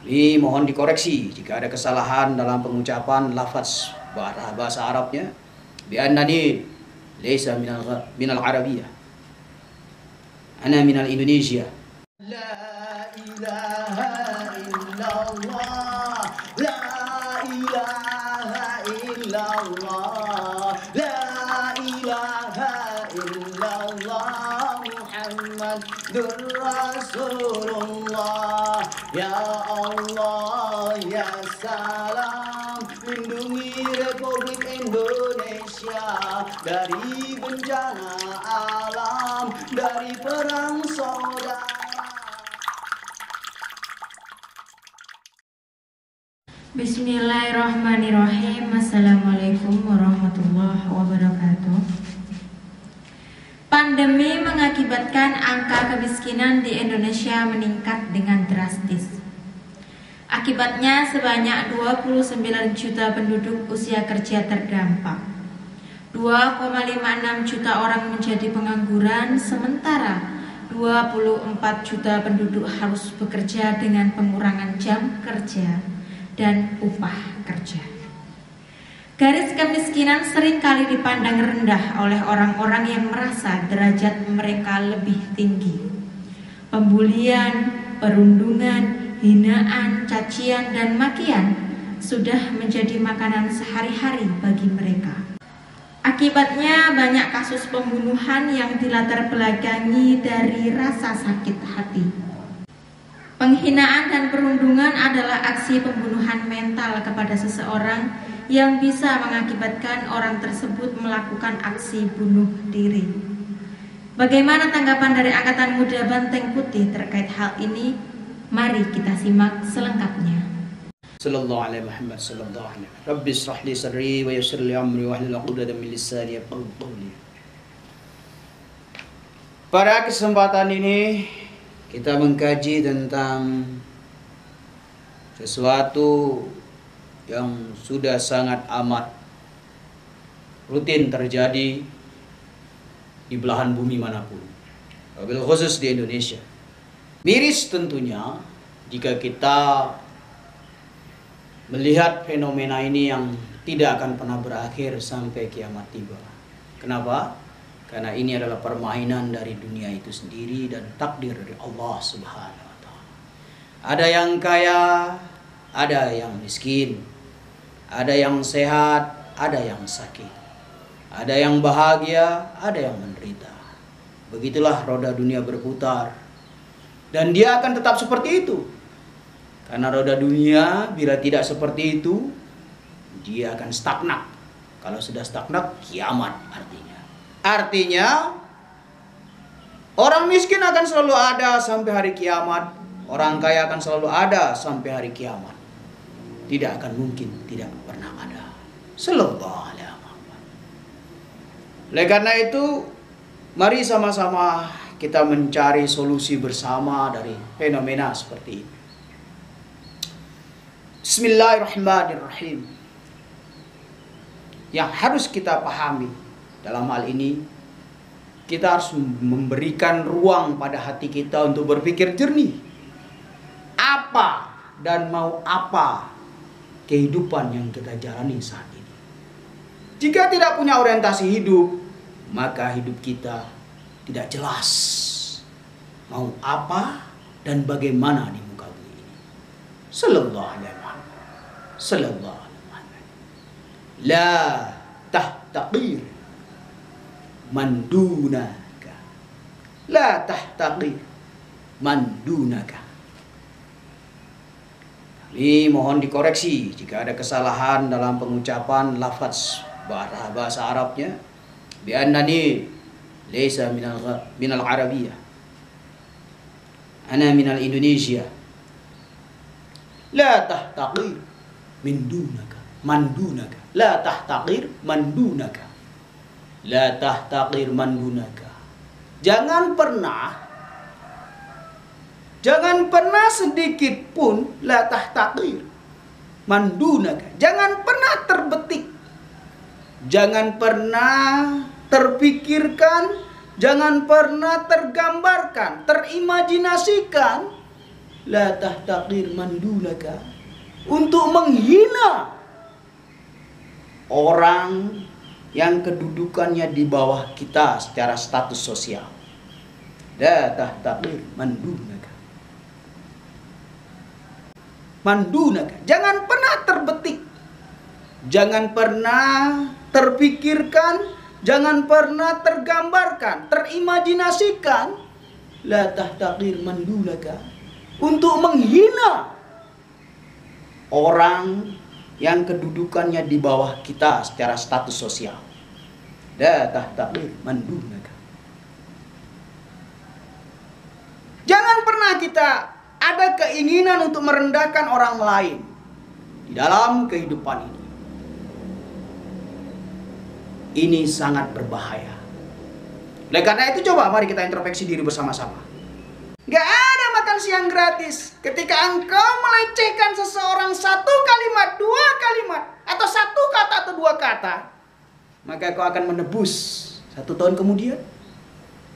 Ini mohon dikoreksi jika ada kesalahan dalam pengucapan lafaz bahasa Arabnya. Bi'annani laysa minal Arabiyyah. Ana minal Indonesia. La ilaha illallah. La ilaha illallah. La ilaha illallah. Muhammadur Rasulullah. Ya Allah, ya salam, lindungi Republik Indonesia dari bencana alam, dari perang saudara. Bismillahirrahmanirrahim. Assalamualaikum warahmatullahi wabarakatuh. Pandemi mengakibatkan angka kemiskinan di Indonesia meningkat dengan drastis. Akibatnya sebanyak 29 juta penduduk usia kerja terdampak. 2,56 juta orang menjadi pengangguran, sementara 24 juta penduduk harus bekerja dengan pengurangan jam kerja dan upah kerja. Garis kemiskinan seringkali dipandang rendah oleh orang-orang yang merasa derajat mereka lebih tinggi. Pembulian, perundungan, hinaan, cacian, dan makian sudah menjadi makanan sehari-hari bagi mereka. Akibatnya banyak kasus pembunuhan yang dilatar belakangi dari rasa sakit hati. Penghinaan dan perundungan adalah aksi pembunuhan mental kepada seseorang yang bisa mengakibatkan orang tersebut melakukan aksi bunuh diri. Bagaimana tanggapan dari Angkatan Muda Banteng Putih terkait hal ini? Mari kita simak selengkapnya. Sallallahu alaihi Muhammad sallallahu alaihi. Rabbi israh li sadri wa yassir li amri wa hlul 'uqdatam min lisani yafqahu qawli. Pada kesempatan ini kita mengkaji tentang sesuatu yang sudah sangat amat rutin terjadi di belahan bumi manapun, wabil khusus di Indonesia. Miris tentunya jika kita melihat fenomena ini yang tidak akan pernah berakhir sampai kiamat tiba. Kenapa? Karena ini adalah permainan dari dunia itu sendiri dan takdir dari Allah Subhanahu wa Ta'ala. Ada yang kaya, ada yang miskin, ada yang sehat, ada yang sakit, ada yang bahagia, ada yang menderita. Begitulah roda dunia berputar, dan dia akan tetap seperti itu. Karena roda dunia bila tidak seperti itu, dia akan stagnan. Kalau sudah stagnan, kiamat artinya. Artinya, orang miskin akan selalu ada sampai hari kiamat, orang kaya akan selalu ada sampai hari kiamat. Tidak akan mungkin tidak pernah ada. Sallallahu alaihi wasallam. Oleh karena itu, mari sama-sama kita mencari solusi bersama dari fenomena seperti ini. Bismillahirrahmanirrahim. Yang harus kita pahami dalam hal ini, kita harus memberikan ruang pada hati kita untuk berpikir jernih. Apa dan mau apa kehidupan yang kita jalani saat ini? Jika tidak punya orientasi hidup, maka hidup kita tidak jelas mau apa dan bagaimana di muka bumi ini. Sallallahu alaihi wasallam. Sallallahu alaihi wasallam. La tahtaqir man dunaka. La tahtaqir man dunaka. Ini mohon dikoreksi jika ada kesalahan dalam pengucapan lafaz bahasa Arabnya. Bi'annani laysa minal Arabiyyah. Ana minal Indonesia. La tahtaqir min dunaka. Man dunaka. La tahtaqir man dunaka. La tahtaqir man dunaka. Jangan pernah sedikit pun la tahtaqir man dunaka. Jangan pernah terbetik. Jangan pernah terpikirkan, jangan pernah tergambarkan, terimajinasikan La tahtaqir man dunaka. Untuk menghina orang yang kedudukannya di bawah kita secara status sosial. La tahtaqir man dunaka. Man dunaka. Jangan pernah terbetik. Jangan pernah terpikirkan. Jangan pernah tergambarkan, terimajinasikan. La tahtaqir man dunaka. Untuk menghina orang yang kedudukannya di bawah kita secara status sosial. La tahtaqir man dunaka. Jangan pernah kita ada keinginan untuk merendahkan orang lain di dalam kehidupan ini. Ini sangat berbahaya. Oleh karena itu coba mari kita introspeksi diri bersama-sama. Gak ada makan siang gratis. Ketika engkau melecehkan seseorang satu kalimat, dua kalimat, atau satu kata atau dua kata, maka kau akan menebus 1 tahun kemudian,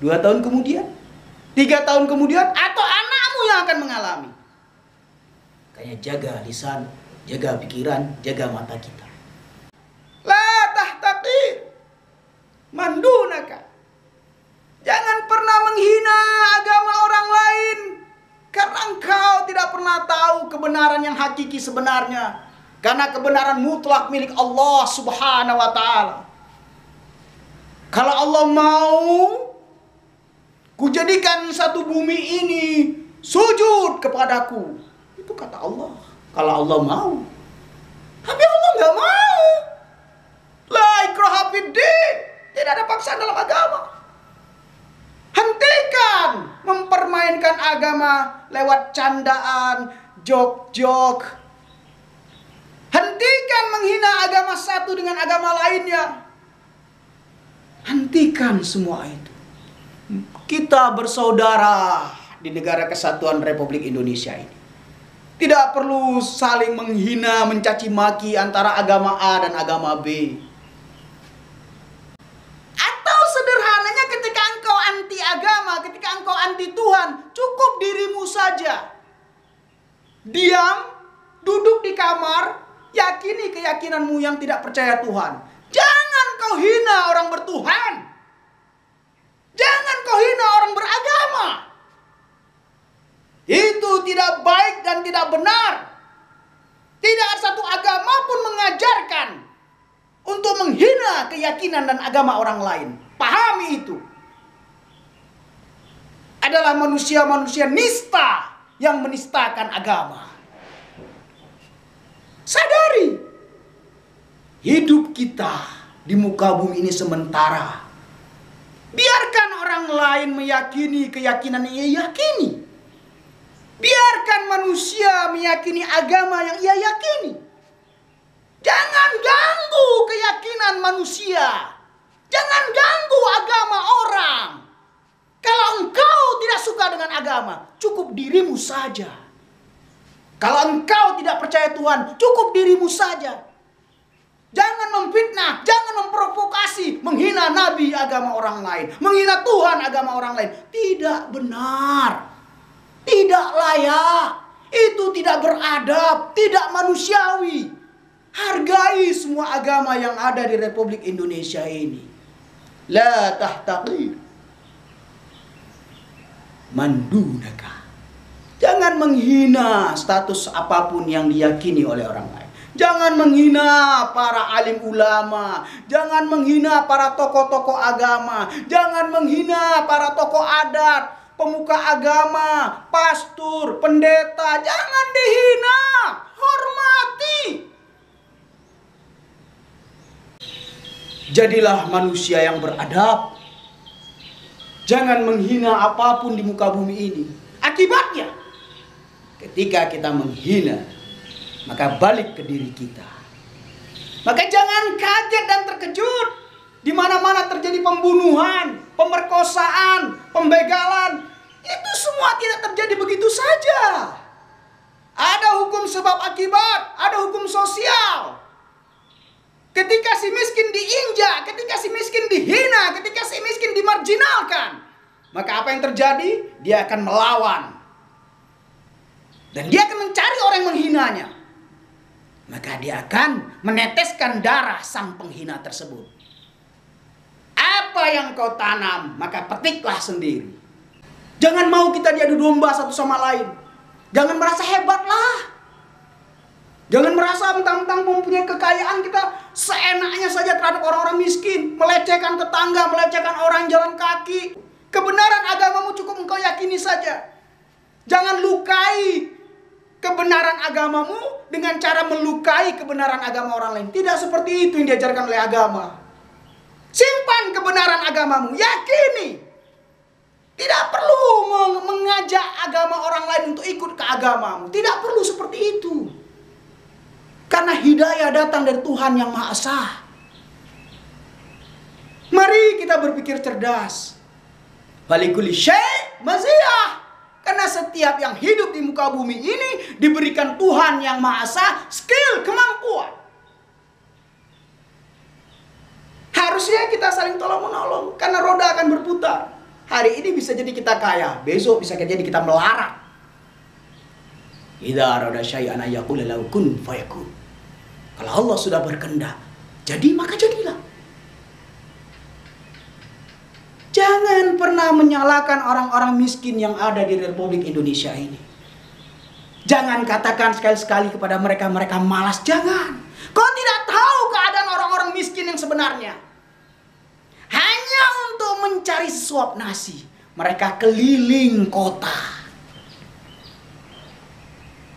2 tahun kemudian, 3 tahun kemudian, atau anakmu yang akan mengalami. Kayak jaga lisan, jaga pikiran, jaga mata kita. La tahtaqir man dunaka. Jangan pernah menghina agama orang lain, karena engkau tidak pernah tahu kebenaran yang hakiki sebenarnya. Karena kebenaran mutlak milik Allah Subhanahu wa ta'ala. Kalau Allah mau, kujadikan satu bumi ini sujud kepadaku. Itu kata Allah. Kalau Allah mau. Tapi Allah nggak mau. La ikraha fiddin. Tidak ada paksaan dalam agama. Hentikan mempermainkan agama lewat candaan, jok-jok. Hentikan menghina agama satu dengan agama lainnya. Hentikan semua itu. Kita bersaudara di negara kesatuan Republik Indonesia ini. Tidak perlu saling menghina, mencaci maki antara agama A dan agama B. Atau sederhananya ketika engkau anti agama, ketika engkau anti Tuhan, cukup dirimu saja. Diam, duduk di kamar, yakini keyakinanmu yang tidak percaya Tuhan. Jangan kau hina orang bertuhan. Jangan kau hina orang beragama. Itu tidak baik dan tidak benar. Tidak satu agama pun mengajarkan untuk menghina keyakinan dan agama orang lain. Pahami itu. Adalah manusia-manusia nista yang menistakan agama. Sadari, hidup kita di muka bumi ini sementara. Biarkan orang lain meyakini keyakinan yang ia yakini. Biarkan manusia meyakini agama yang ia yakini. Jangan ganggu keyakinan manusia. Jangan ganggu agama orang. Kalau engkau tidak suka dengan agama, cukup dirimu saja. Kalau engkau tidak percaya Tuhan, cukup dirimu saja. Jangan memfitnah, jangan memprovokasi, menghina nabi agama orang lain, menghina Tuhan agama orang lain. Tidak benar. Tidak layak. Itu tidak beradab, tidak manusiawi. Hargai semua agama yang ada di Republik Indonesia ini. La tahtaqir man dunaka. Jangan menghina status apapun yang diyakini oleh orang lain. Jangan menghina para alim ulama. Jangan menghina para tokoh-tokoh agama. Jangan menghina para tokoh adat, pemuka agama, pastor, pendeta. Jangan dihina. Hormati. Jadilah manusia yang beradab. Jangan menghina apapun di muka bumi ini. Akibatnya, ketika kita menghina, maka balik ke diri kita. Maka jangan kaget dan terkejut. Di mana-mana terjadi pembunuhan, pemerkosaan, pembegalan. Itu semua tidak terjadi begitu saja. Ada hukum sebab akibat, ada hukum sosial. Ketika si miskin diinjak, ketika si miskin dihina, ketika si miskin dimarginalkan, maka apa yang terjadi? Dia akan melawan. Dan dia akan mencari orang yang menghinanya. Maka dia akan meneteskan darah sang penghina tersebut. Apa yang kau tanam, maka petiklah sendiri. Jangan mau kita diadu domba satu sama lain. Jangan merasa hebatlah. Jangan merasa mentang-mentang mempunyai kekayaan kita seenaknya saja terhadap orang-orang miskin. Melecehkan tetangga, melecehkan orang jalan kaki. Kebenaran agamamu cukup engkau yakini saja. Jangan lukai kebenaran agamamu dengan cara melukai kebenaran agama orang lain. Tidak seperti itu yang diajarkan oleh agama. Simpan kebenaran agamamu, yakini. Tidak perlu mengajak agama orang lain untuk ikut ke agamamu. Tidak perlu seperti itu. Karena hidayah datang dari Tuhan yang Maha Esa. Mari kita berpikir cerdas. Walikuli syai' maziyah. Karena setiap yang hidup di muka bumi ini diberikan Tuhan yang Maha Esa skill, kemampuan. Harusnya kita saling tolong-menolong. Karena roda akan berputar. Hari ini bisa jadi kita kaya. Besok bisa jadi kita melarat. Idza arada syai'an yaqulu lahu kun fayakun. Kalau Allah sudah berkehendak, jadi maka jadilah. Jangan pernah menyalahkan orang-orang miskin yang ada di Republik Indonesia ini. Jangan katakan sekali-sekali kepada mereka malas. Jangan. Kau tidak tahu keadaan orang-orang miskin yang sebenarnya. Hanya untuk mencari sesuap nasi, mereka keliling kota.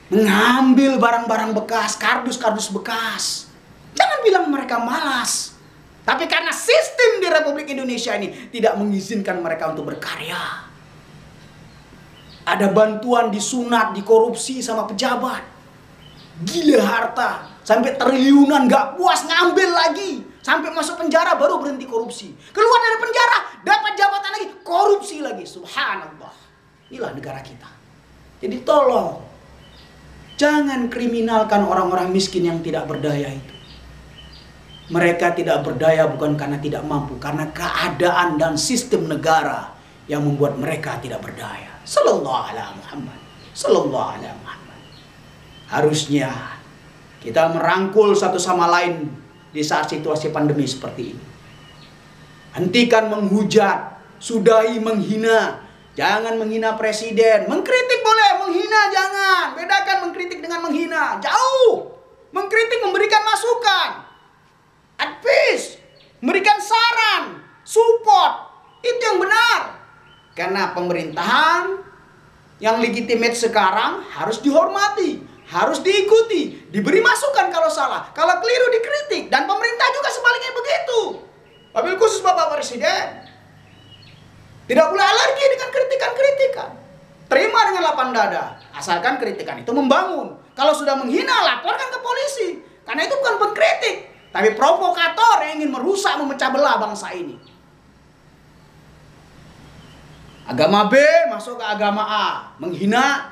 Mengambil barang-barang bekas, kardus-kardus bekas. Jangan bilang mereka malas. Tapi karena sistem di Republik Indonesia ini tidak mengizinkan mereka untuk berkarya. Ada bantuan disunat, dikorupsi sama pejabat. Gila harta. Sampai triliunan gak puas ngambil lagi. Sampai masuk penjara baru berhenti korupsi. Keluar dari penjara dapat jabatan lagi. Korupsi lagi. Subhanallah. Inilah negara kita. Jadi tolong. Jangan kriminalkan orang-orang miskin yang tidak berdaya itu. Mereka tidak berdaya bukan karena tidak mampu. Karena keadaan dan sistem negara yang membuat mereka tidak berdaya. Sallallahu alaihi Muhammad. Sallallahu alaihi Muhammad. Harusnya kita merangkul satu sama lain di saat situasi pandemi seperti ini. Hentikan menghujat. Sudahi menghina. Jangan menghina presiden. Mengkritik boleh, menghina jangan. Bedakan mengkritik dengan menghina. Jauh. Mengkritik memberikan masukan. Advice. Memberikan saran. Support. Itu yang benar. Karena pemerintahan yang legitimate sekarang harus dihormati. Harus diikuti. Diberi masukan kalau salah. Kalau keliru dikritik. Dan pemerintah juga sebaliknya begitu. Wabil khusus Bapak Presiden. Tidak boleh alergi dengan kritikan-kritikan. Terima dengan lapang dada. Asalkan kritikan itu membangun. Kalau sudah menghina, laporkan ke polisi. Karena itu bukan pengkritik. Tapi provokator yang ingin merusak, memecah belah bangsa ini. Agama B masuk ke agama A. Menghina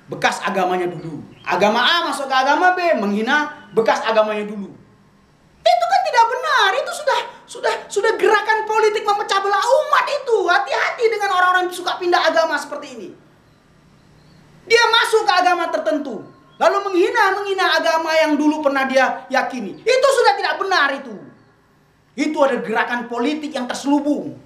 bekas agamanya dulu. Agama A masuk ke agama B. Menghina bekas agamanya dulu. Itu kan tidak benar. Itu sudah gerakan politik memecah belah umat itu. Hati-hati dengan orang-orang yang suka pindah agama seperti ini. Dia masuk ke agama tertentu, lalu menghina agama yang dulu pernah dia yakini. Itu sudah tidak benar itu. Itu ada gerakan politik yang terselubung.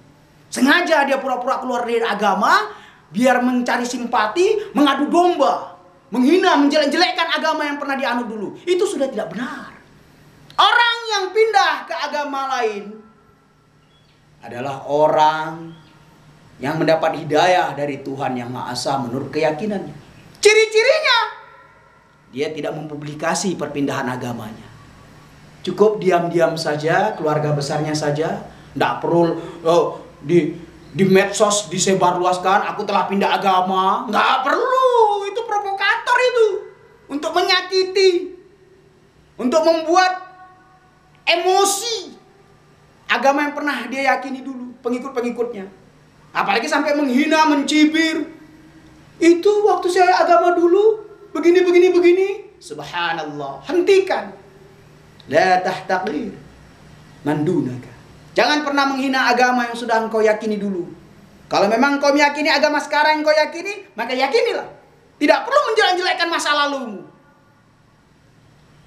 Sengaja dia pura-pura keluar dari agama biar mencari simpati, mengadu domba, menghina, menjelek-jelekkan agama yang pernah dianut dulu. Itu sudah tidak benar. Orang yang pindah ke agama lain adalah orang yang mendapat hidayah dari Tuhan yang Maha Esa menurut keyakinannya. Ciri-cirinya, dia tidak mempublikasi perpindahan agamanya. Cukup diam-diam saja, keluarga besarnya saja. Tidak perlu di medsos disebarluaskan, aku telah pindah agama. Nggak perlu, itu provokator itu. Untuk menyakiti, untuk membuat emosi agama yang pernah dia yakini dulu, pengikut-pengikutnya. Apalagi sampai menghina, mencibir. Itu waktu saya agama dulu, begini. Subhanallah. Hentikan. La tahtaqir man dunaka. Jangan pernah menghina agama yang sudah engkau yakini dulu. Kalau memang engkau meyakini agama sekarang yang engkau yakini, maka yakinilah. Tidak perlu menjelek-jelekkan masa lalumu.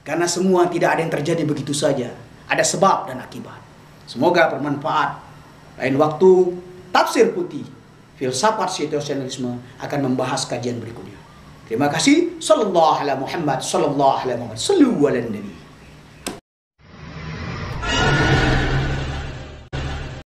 Karena semua tidak ada yang terjadi begitu saja. Ada sebab dan akibat. Semoga bermanfaat. Lain waktu, Tafsir Putih Filsafat Situasionalisme akan membahas kajian berikutnya. Terima kasih. Sallallahu alaihi Muhammad. Sallallahu alaihi Muhammad. Sallu ala Nabi.